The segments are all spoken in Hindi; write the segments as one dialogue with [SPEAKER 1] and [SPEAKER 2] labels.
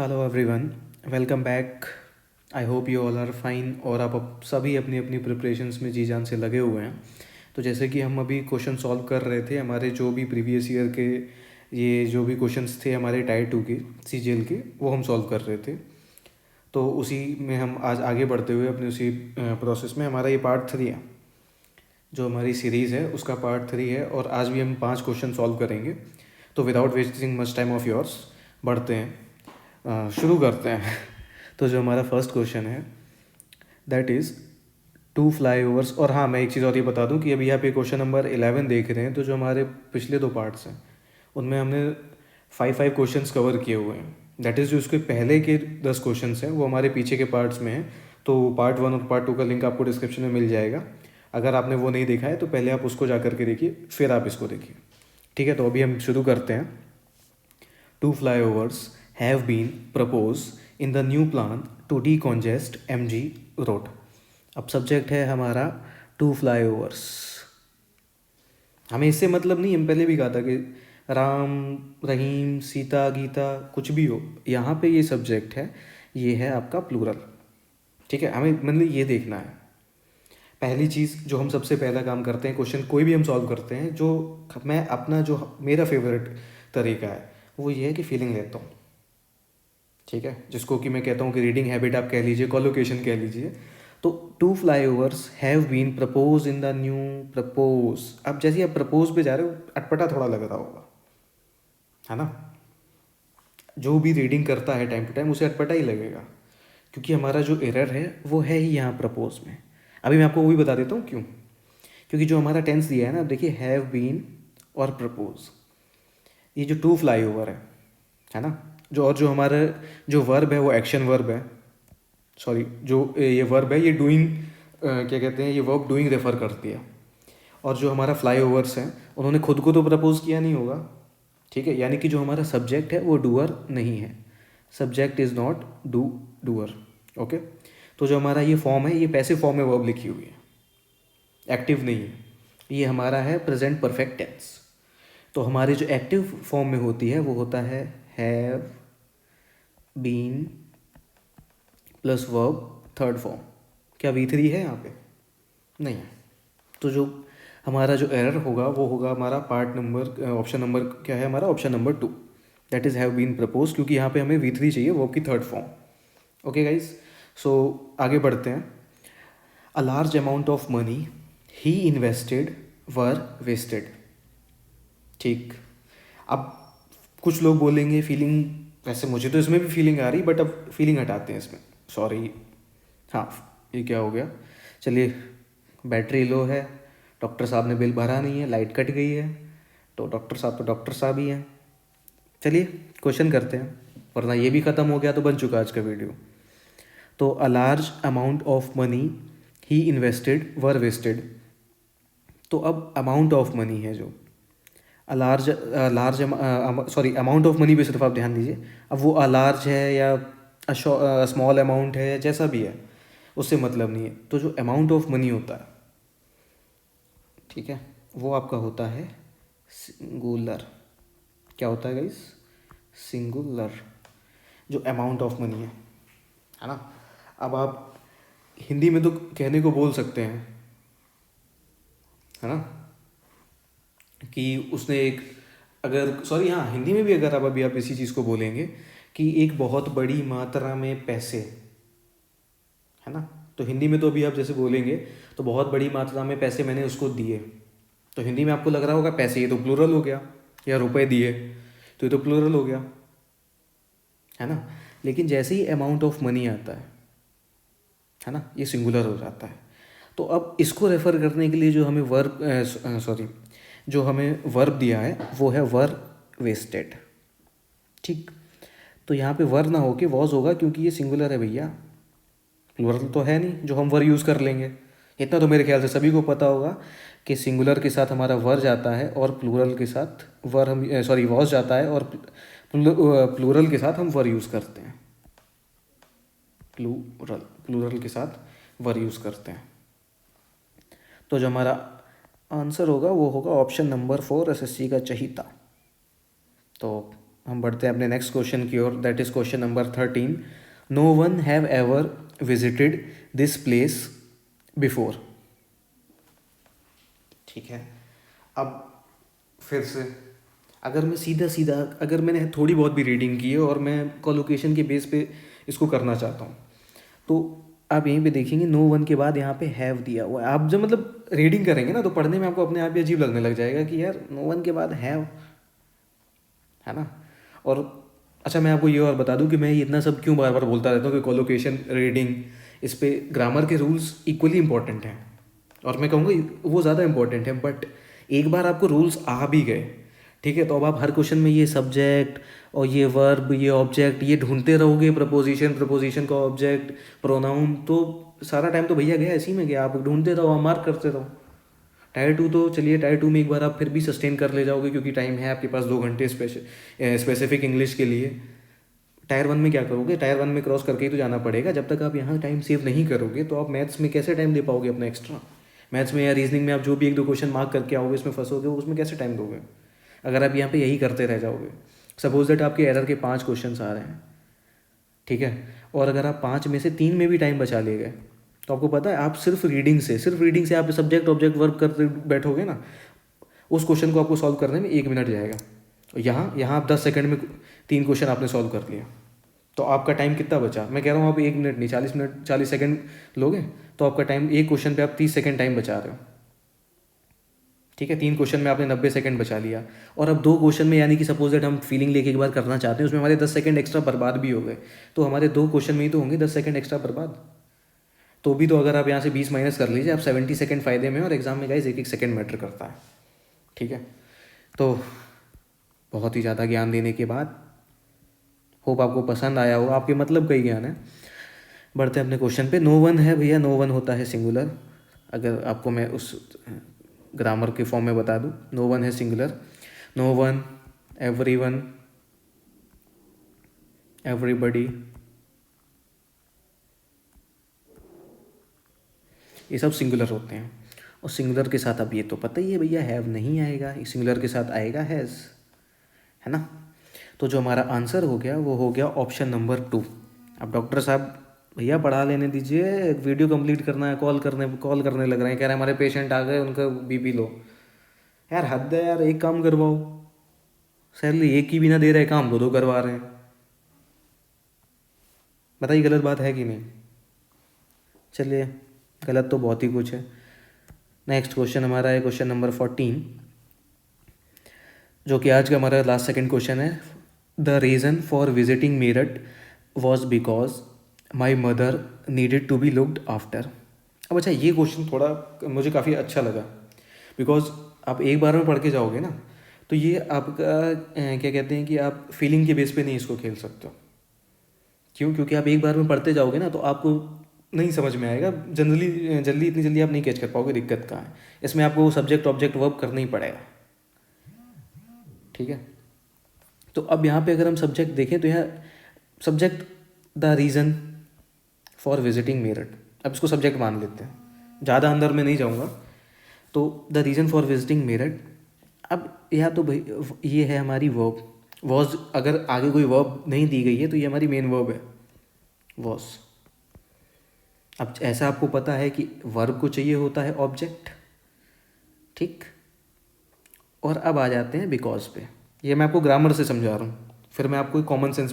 [SPEAKER 1] Hello everyone, welcome back. I hope you all are fine और आप सभी अपनी अपनी प्रिपरेशंस में जी जान से लगे हुए हैं। तो जैसे कि हम अभी क्वेश्चन सॉल्व कर रहे थे, हमारे जो भी प्रीवियस ईयर के ये जो भी क्वेश्चंस थे हमारे टायर 2 के सीजीएल के, वो हम सॉल्व कर रहे थे। तो उसी में हम आज आगे बढ़ते हुए अपने उसी प्रोसेस में, हमारा ये पार्ट 3 है, जो हमारी सीरीज़ है उसका पार्ट 3 है और आज भी हम 5 क्वेश्चन सॉल्व करेंगे। तो without wasting much time of yours बढ़ते हैं, शुरू करते हैं। तो जो हमारा फर्स्ट क्वेश्चन है दैट इज़ 2 फ्लाईओवर्स। और हाँ, मैं एक चीज़ और ये बता दूं कि अभी आप ये क्वेश्चन नंबर 11 देख रहे हैं, तो जो हमारे पिछले 2 पार्ट्स हैं उनमें हमने 5 क्वेश्चंस कवर किए हुए हैं। दैट इज़ जो उसके पहले के 10 क्वेश्चंस हैं वो हमारे पीछे के पार्ट्स में हैं। तो पार्ट 1 और पार्ट 2 का लिंक आपको डिस्क्रिप्शन में मिल जाएगा। अगर आपने वो नहीं देखा है तो पहले आप उसको जा करके देखिए, फिर आप इसको देखिए। ठीक है, तो अभी हम शुरू करते हैं। 2 flyovers have been proposed in the new plan to decongest MG road। अब सब्जेक्ट है हमारा 2 flyovers। हमें इससे मतलब नहीं, हम पहले भी कहा था कि राम, रहीम, सीता, गीता कुछ भी हो, यहाँ पे ये सब्जेक्ट है, ये है आपका प्लूरल। ठीक है, हमें मतलब ये देखना है। पहली चीज़ जो हम सबसे पहला काम करते हैं, क्वेश्चन कोई भी हम सॉल्व करते हैं, जो मैं अपना जो मेरा फेवरेट तरीका है वो ये है कि फीलिंग लेता हूँ। ठीक है, जिसको कि मैं कहता हूँ कि रीडिंग हैबिट आप कह लीजिए, कॉलोकेशन कह लीजिए। तो 2 flyovers have been propose in the new propose. अब जैसे ही आप प्रपोज पे जा रहे हो, अटपटा थोड़ा लग रहा होगा, है ना। जो भी रीडिंग करता है टाइम टू टाइम उसे अटपटा ही लगेगा, क्योंकि हमारा जो एरर है वो है ही यहाँ प्रपोज में। अभी मैं आपको वो भी बता देता हूँ क्यों। क्योंकि जो हमारा टेंस दिया है ना, देखिए हैव बीन और प्रपोज, ये जो 2 फ्लाईओवर है ना, जो और जो हमारा जो वर्ब है वो एक्शन वर्ब है। सॉरी, जो ये वर्ब है ये डूइंग, क्या कहते हैं, ये वर्ब डूइंग रेफर करती है। और जो हमारा फ्लाईओवर्स हैं उन्होंने खुद को तो प्रपोज किया नहीं होगा। ठीक है, यानी कि जो हमारा सब्जेक्ट है वो डूअर नहीं है। Subject is not doer. Okay, तो जो हमारा ये फॉर्म है ये पैसिव फॉर्म में वर्ब लिखी हुई है, एक्टिव नहीं है। ये हमारा है प्रेजेंट परफेक्ट टेंस। तो हमारी जो एक्टिव फॉर्म में होती है वो होता है have been plus verb third form. क्या V3 है यहाँ पे? नहीं है। तो जो हमारा जो एरर होगा वो होगा हमारा पार्ट नंबर, ऑप्शन नंबर क्या है हमारा, option number 2, that is have been propose, क्योंकि यहाँ पे हमें V3 चाहिए, वर्ब की third form. Okay guys, so आगे बढ़ते हैं। A large amount of money he invested were wasted. ठीक, अब कुछ लोग बोलेंगे फीलिंग, वैसे मुझे तो इसमें भी फीलिंग आ रही, बट अब फीलिंग हटाते हैं इसमें, सॉरी। हाँ, ये क्या हो गया, चलिए, बैटरी लो है, डॉक्टर साहब ने बिल भरा नहीं है, लाइट कट गई है, तो डॉक्टर साहब ही हैं। चलिए क्वेश्चन करते हैं, वरना ये भी ख़त्म हो गया तो बन चुका आज का वीडियो। तो a large amount of money he invested were wasted. तो अब अमाउंट ऑफ मनी है जो large, sorry, amount of money पे सिर्फ आप ध्यान दीजिए। अब वो लार्ज है या स्मॉल अमाउंट है, जैसा भी है उससे मतलब नहीं है। तो जो अमाउंट ऑफ मनी होता है, ठीक है, वो आपका होता है सिंगुलर। क्या होता है गाइस? सिंगुलर, जो अमाउंट ऑफ मनी है ना। अब आप हिंदी में तो कहने को बोल सकते हैं, है ना, कि उसने एक, अगर सॉरी, हाँ, हिंदी में भी अगर आप अभी आप इसी चीज़ को बोलेंगे कि एक बहुत बड़ी मात्रा में पैसे, है ना। तो हिंदी में तो अभी आप जैसे बोलेंगे तो बहुत बड़ी मात्रा में पैसे मैंने उसको दिए, तो हिंदी में आपको लग रहा होगा पैसे, ये तो प्लूरल हो गया, या रुपए दिए तो ये तो प्लूरल हो गया, है ना। लेकिन जैसे ही अमाउंट ऑफ मनी आता है ना, ये सिंगुलर हो जाता है। तो अब इसको रेफर करने के लिए जो हमें वर्ब, सॉरी, जो हमें वर्ब दिया है वो है वर वेस्टेड। ठीक, तो यहाँ पे वर ना होके वॉज होगा, क्योंकि ये सिंगुलर है भैया, प्लूरल तो है नहीं जो हम वर यूज़ कर लेंगे। इतना तो मेरे ख्याल से सभी को पता होगा कि सिंगुलर के साथ हमारा वर जाता है और प्लूरल के साथ वर हम, सॉरी, वॉज जाता है और प्लूरल के साथ हम वर यूज़ करते हैं। प्लूरल के साथ वर यूज़ करते हैं। तो जो हमारा आंसर होगा वो होगा ऑप्शन नंबर 4, एसएससी का चहीता। तो हम बढ़ते हैं अपने नेक्स्ट क्वेश्चन की ओर, that is question number 13। No one have ever visited this place before. ठीक है, अब फिर से अगर मैं सीधा सीधा, अगर मैंने थोड़ी बहुत भी रीडिंग की है और मैं कोलोकेशन के बेस पे इसको करना चाहता हूँ, तो आप यहीं पे देखेंगे नो वन के बाद यहाँ पे हैव दिया हुआ है। आप जब मतलब रीडिंग करेंगे ना तो पढ़ने में आपको अपने आप ही अजीब लगने लग जाएगा कि यार नो वन के बाद हैव, है ना। और अच्छा, मैं आपको ये और बता दूं कि मैं ये इतना सब क्यों बार बार बोलता रहता हूँ कि कोलोकेशन, रीडिंग, इस पे ग्रामर के रूल्स इक्वली इंपॉर्टेंट हैं, और मैं कहूँगा वो ज़्यादा इंपॉर्टेंट है। बट एक बार आपको रूल्स आ भी गए, ठीक है, तो अब आप हर क्वेश्चन में ये सब्जेक्ट और ये वर्ब, ये ऑब्जेक्ट, ये ढूंढते रहोगे, प्रपोजिशन, प्रपोजिशन का ऑब्जेक्ट, प्रोनाउन, तो सारा टाइम तो भैया गया इसी में गया। आप ढूंढते रहो, मार्क करते रहो। टायर 2 तो चलिए, टायर 2 में एक बार आप फिर भी सस्टेन कर ले जाओगे क्योंकि टाइम है आपके पास 2 घंटे स्पेसिफिक इंग्लिश के लिए। टायर 1 में क्या करोगे, टायर 1 में क्रॉस करके ही तो जाना पड़ेगा। जब तक आप यहाँ टाइम सेव नहीं करोगे तो आप मैथ्स में कैसे टाइम दे पाओगे अपना एक्स्ट्रा। मैथ्स में या रीजनिंग में आप जो भी 1-2 क्वेश्चन मार्क करके आओगे, उसमें फंसोगे, उसमें कैसे टाइम दोगे अगर आप यहाँ पे यही करते रह जाओगे। सपोज दैट आपके एरर के 5 क्वेश्चन आ रहे हैं, ठीक है, और अगर आप 5 में से 3 में भी टाइम बचा लिए गए, तो आपको पता है आप सिर्फ रीडिंग से आप सब्जेक्ट ऑब्जेक्ट वर्क करते बैठोगे ना, उस क्वेश्चन को आपको सॉल्व करने में 1 मिनट जाएगा। यहाँ यहाँ आप 10 सेकंड में 3 क्वेश्चन आपने सॉल्व कर लिया, तो आपका टाइम कितना बचा। मैं कह रहा हूँ आप 1 मिनट नहीं, 40 मिनट 40 सेकंड लोगे तो आपका टाइम, एक क्वेश्चन पे आप 30 सेकंड टाइम बचा रहे हो, ठीक है। 3 क्वेश्चन में आपने 90 सेकंड बचा लिया, और अब 2 क्वेश्चन में, यानी कि सपोज दैट हम फीलिंग लेके एक बार करना चाहते हैं, उसमें हमारे 10 सेकंड एक्स्ट्रा बर्बाद भी हो गए, तो हमारे 2 क्वेश्चन में ही तो होंगे 10 सेकंड एक्स्ट्रा बर्बाद। तो भी तो अगर आप यहाँ से 20 माइनस कर लीजिए, आप 70 सेकंड फ़ायदे में, और एग्जाम में गाइस 1-1 सेकंड मैटर करता है, ठीक है। तो बहुत ही ज़्यादा ज्ञान देने के बाद होप आपको पसंद आया हो, आपके मतलब का ही ज्ञान है। बढ़ते हैं अपने क्वेश्चन पे। नो वन है भैया, नो वन होता है सिंगुलर। अगर आपको मैं उस ग्रामर के फॉर्म में बता दूं, नो वन है singular. No one, every one, everybody, ये सब सिंगुलर होते हैं। और सिंगुलर के साथ अब ये तो पता ही है भैया, हैव नहीं आएगा, सिंगुलर के साथ आएगा हैज़, है ना। तो जो हमारा आंसर हो गया वो हो गया ऑप्शन नंबर 2। अब डॉक्टर साहब भैया पढ़ा लेने दीजिए, वीडियो कंप्लीट करना है, कॉल करने लग रहे हैं, कह रहे हैं हमारे पेशेंट आ गए, उनका बीपी लो। यार हद है यार, एक काम करवाओ, सैलरी एक की भी ना दे रहे, काम 2-2 करवा रहे हैं। बताइए गलत बात है कि नहीं। चलिए, गलत तो बहुत ही कुछ है। नेक्स्ट क्वेश्चन हमारा है क्वेश्चन नंबर 14, जो कि आज का हमारा लास्ट सेकंड क्वेश्चन है। The reason for visiting Meerut was because my mother needed to be looked after. अब अच्छा, ये क्वेश्चन थोड़ा मुझे काफ़ी अच्छा लगा, बिकॉज आप एक बार में पढ़ के जाओगे ना, तो ये आपका क्या कहते हैं कि आप फीलिंग के बेस पे नहीं इसको खेल सकते हो। क्यों? क्योंकि आप एक बार में पढ़ते जाओगे ना तो आपको नहीं समझ में आएगा, इतनी जल्दी आप नहीं कैच कर पाओगे दिक्कत कहाँ है। इसमें आपको सब्जेक्ट ऑब्जेक्ट वर्ब करना ही पड़ेगा, ठीक है। तो अब यहाँ पे अगर हम सब्जेक्ट देखें तो यहाँ subject the reason for visiting Meerut, अब इसको सब्जेक्ट मान लेते हैं, ज़्यादा अंदर में नहीं जाऊँगा। तो the reason for visiting Meerut, अब या तो भाई ये है हमारी वर्ब, वॉज, अगर आगे कोई वर्ब नहीं दी गई है तो ये हमारी मेन वर्ब है, वॉज। अब ऐसा आपको पता है कि वर्ब को चाहिए होता है ऑब्जेक्ट, ठीक। और अब आ जाते हैं बिकॉज पे। ये मैं आपको ग्रामर से समझा रहा हूँ, फिर मैं आपको कॉमन सेंस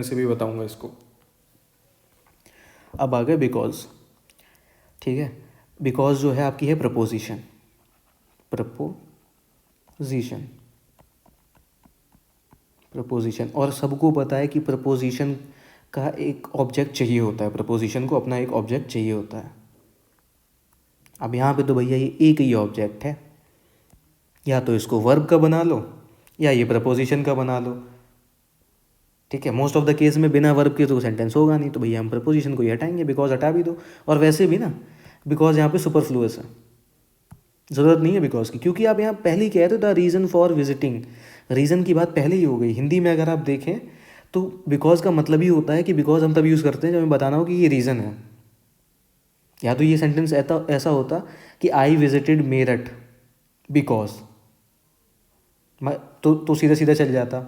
[SPEAKER 1] से भी बताऊँगा इसको। अब आ गए बिकॉज, ठीक है। बिकॉज जो है आपकी है प्रपोजिशन, प्रपोजिशन, और सबको पता है कि प्रपोजिशन का एक ऑब्जेक्ट चाहिए होता है, प्रपोजिशन को अपना एक ऑब्जेक्ट चाहिए होता है। अब यहाँ पे तो भैया ये एक ही ऑब्जेक्ट है, या तो इसको वर्ब का बना लो या ये प्रपोजिशन का बना लो, ठीक है। मोस्ट ऑफ द केस में बिना वर्ब के तो सेंटेंस होगा नहीं, तो भैया हम प्रपोजिशन को ही हटाएंगे, बिकॉज हटा भी दो। और वैसे भी ना बिकॉज यहाँ पे सुपरफ्लुअस है, ज़रूरत नहीं है बिकॉज की, क्योंकि आप यहाँ पहले ही कह रहे हो the reason for visiting, reason की बात पहले ही हो गई। हिंदी में अगर आप देखें तो बिकॉज का मतलब ही होता है कि बिकॉज हम तब यूज़ करते हैं जब हमें बताना हो कि ये रीज़न है। या तो ये सेंटेंस ऐसा होता कि आई विजिटेड मेरठ बिकॉज, तो सीधा सीधा चल जाता,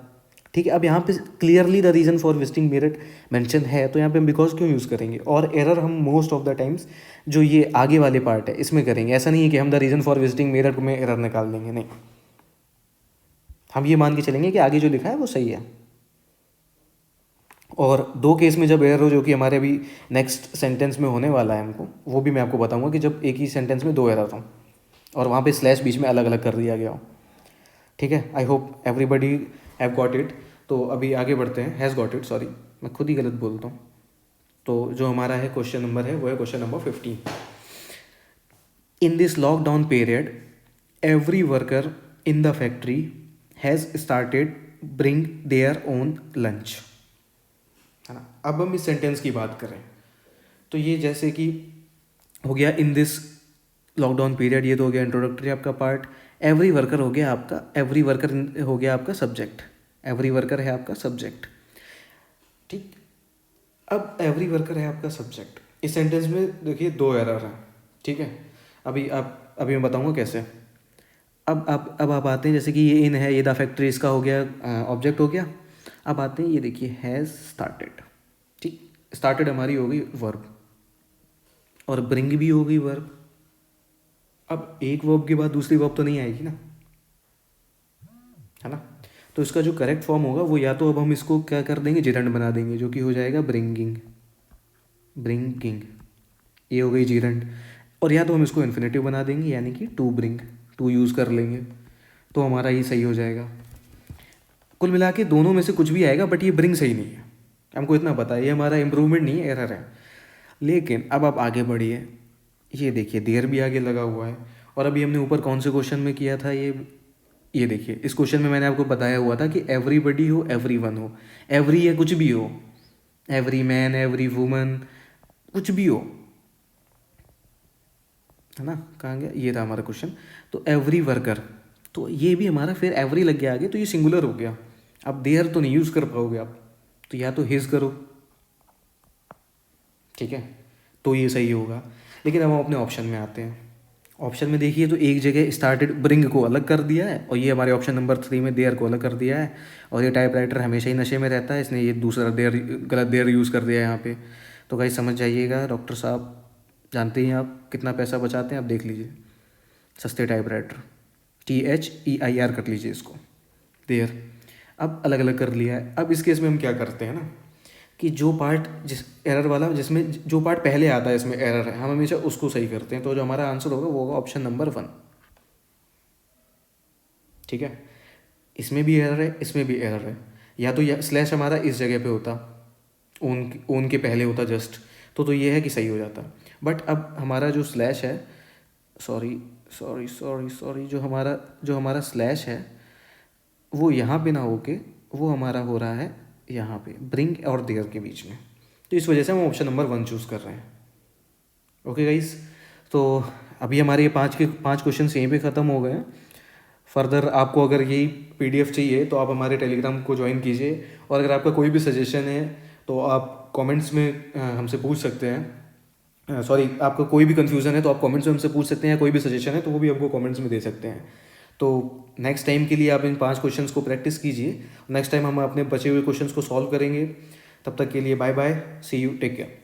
[SPEAKER 1] ठीक है, अब यहाँ पे clearly the reason for visiting Meerut mention है, तो यहाँ पे हम बिकॉज क्यों यूज़ करेंगे। और एरर हम मोस्ट ऑफ द टाइम्स जो ये आगे वाले पार्ट है इसमें करेंगे। ऐसा नहीं है कि हम the reason for visiting Meerut में एरर निकाल देंगे, नहीं, हम ये मान के चलेंगे कि आगे जो लिखा है वो सही है। और दो केस में जब एरर हो, जो कि हमारे अभी नेक्स्ट सेंटेंस में होने वाला है हमको, वो भी मैं आपको बताऊंगा कि जब एक ही सेंटेंस में दो एरर हो और वहाँ पे स्लैश बीच में अलग अलग कर दिया गया हो। ठीक है, I hope everybody have got it. तो अभी आगे बढ़ते हैं, हैज़ गॉट इट, सॉरी मैं खुद ही गलत बोलता हूँ। तो जो हमारा है क्वेश्चन नंबर है वो है question number 15। In this lockdown period every worker in the factory has started bring their own lunch, है ना। अब हम इस सेंटेंस की बात करें तो ये जैसे कि हो गया इन दिस लॉकडाउन पीरियड, ये तो हो गया इंट्रोडक्टरी आपका पार्ट। एवरी वर्कर हो गया आपका, एवरी वर्कर हो गया आपका सब्जेक्ट, एवरी वर्कर है आपका सब्जेक्ट। ठीक, अब एवरी वर्कर है आपका सब्जेक्ट। इस सेंटेंस में देखिए दो एरर हैं। ठीक है, अभी मैं बताऊंगा कैसे। अब आप आते हैं, जैसे कि ये इन है, ये द फैक्ट्री इसका हो गया ऑब्जेक्ट हो गया। अब आते हैं, ये देखिए हैज़ स्टार्टेड। ठीक, स्टार्टेड हमारी हो गई वर्ब और ब्रिंग भी हो गई वर्ब। अब एक वर्ब के बाद दूसरी वर्ब तो नहीं आएगी ना, है ना। तो इसका जो करेक्ट फॉर्म होगा वो या तो अब हम इसको क्या कर देंगे, जिरंड बना देंगे, जो कि हो जाएगा ब्रिंगिंग, ब्रिंगिंग, ये हो गई जिरंड। और या तो हम इसको इन्फिनेटिव बना देंगे, यानी कि टू ब्रिंग, टू यूज़ कर लेंगे, तो हमारा ये सही हो जाएगा। कुल मिला के दोनों में से कुछ भी आएगा, बट ये ब्रिंग सही नहीं है, हमको इतना पता है, ये हमारा इम्प्रूवमेंट नहीं है, एरर है। लेकिन अब आप आगे बढ़िए, ये देखिए देयर भी आगे लगा हुआ है। और अभी हमने ऊपर कौन से क्वेश्चन में किया था, ये देखिए इस क्वेश्चन में मैंने आपको बताया हुआ था कि एवरीबडी हो, एवरी वन हो, एवरी या कुछ भी हो, एवरी मैन, एवरी वुमन, कुछ भी हो, है ना। कहाँ गया, ये था हमारा क्वेश्चन। तो एवरी वर्कर, तो ये भी हमारा फिर एवरी लग गया आगे, तो ये सिंगुलर हो गया। अब देयर तो नहीं यूज़ कर पाओगे आप, तो या तो हिज करो, ठीक है, तो ये सही होगा। लेकिन अब हम अपने ऑप्शन में आते हैं। ऑप्शन में देखिए तो एक जगह स्टार्टेड ब्रिंग को अलग कर दिया है, और ये हमारे ऑप्शन नंबर 3 में देयर को अलग कर दिया है। और ये टाइप राइटर हमेशा ही नशे में रहता है, इसने ये दूसरा देयर, गलत देयर यूज़ कर दिया है यहाँ पे। तो गाइस समझ जाइएगा, डॉक्टर साहब जानते हैं आप कितना पैसा बचाते हैं, आप देख लीजिए, सस्ते टाइप राइटर, THEIR कर लीजिए इसको, देयर। अब अलग अलग कर लिया है। अब इस केस में हम क्या करते हैं ना, कि जो पार्ट जिस एरर वाला, जिसमें जो पार्ट पहले आता है इसमें एरर है, हम हमेशा उसको सही करते हैं। तो जो हमारा आंसर होगा वो होगा ऑप्शन नंबर 1। ठीक है, इसमें भी एरर है, इसमें भी एरर है। या तो स्लैश हमारा इस जगह पे होता, ओन के पहले होता जस्ट, तो ये है कि सही हो जाता। बट अब हमारा जो स्लैश है, सॉरी सॉरी सॉरी सॉरी, जो हमारा स्लैश है वो यहाँ पे ना होके वो हमारा हो रहा है यहाँ पे, ब्रिंग और देयर के बीच में। तो इस वजह से हम ऑप्शन नंबर 1 चूज़ कर रहे हैं। ओके गाइस, तो अभी हमारे ये 5 क्वेश्चन यहीं पे ख़त्म हो गए हैं। फर्दर आपको अगर यही PDF चाहिए तो आप हमारे टेलीग्राम को ज्वाइन कीजिए। और अगर आपका कोई भी सजेशन है तो आप कमेंट्स में हमसे पूछ सकते हैं। सॉरी, आपका कोई भी कन्फ्यूज़न है तो आप कमेंट्स में हमसे पूछ सकते हैं, या कोई भी सजेशन है तो वो भी हमको कमेंट्स में दे सकते हैं। तो नेक्स्ट टाइम के लिए आप इन 5 क्वेश्चंस को प्रैक्टिस कीजिए। नेक्स्ट टाइम हम अपने बचे हुए क्वेश्चंस को सॉल्व करेंगे। तब तक के लिए bye bye, see you, take care.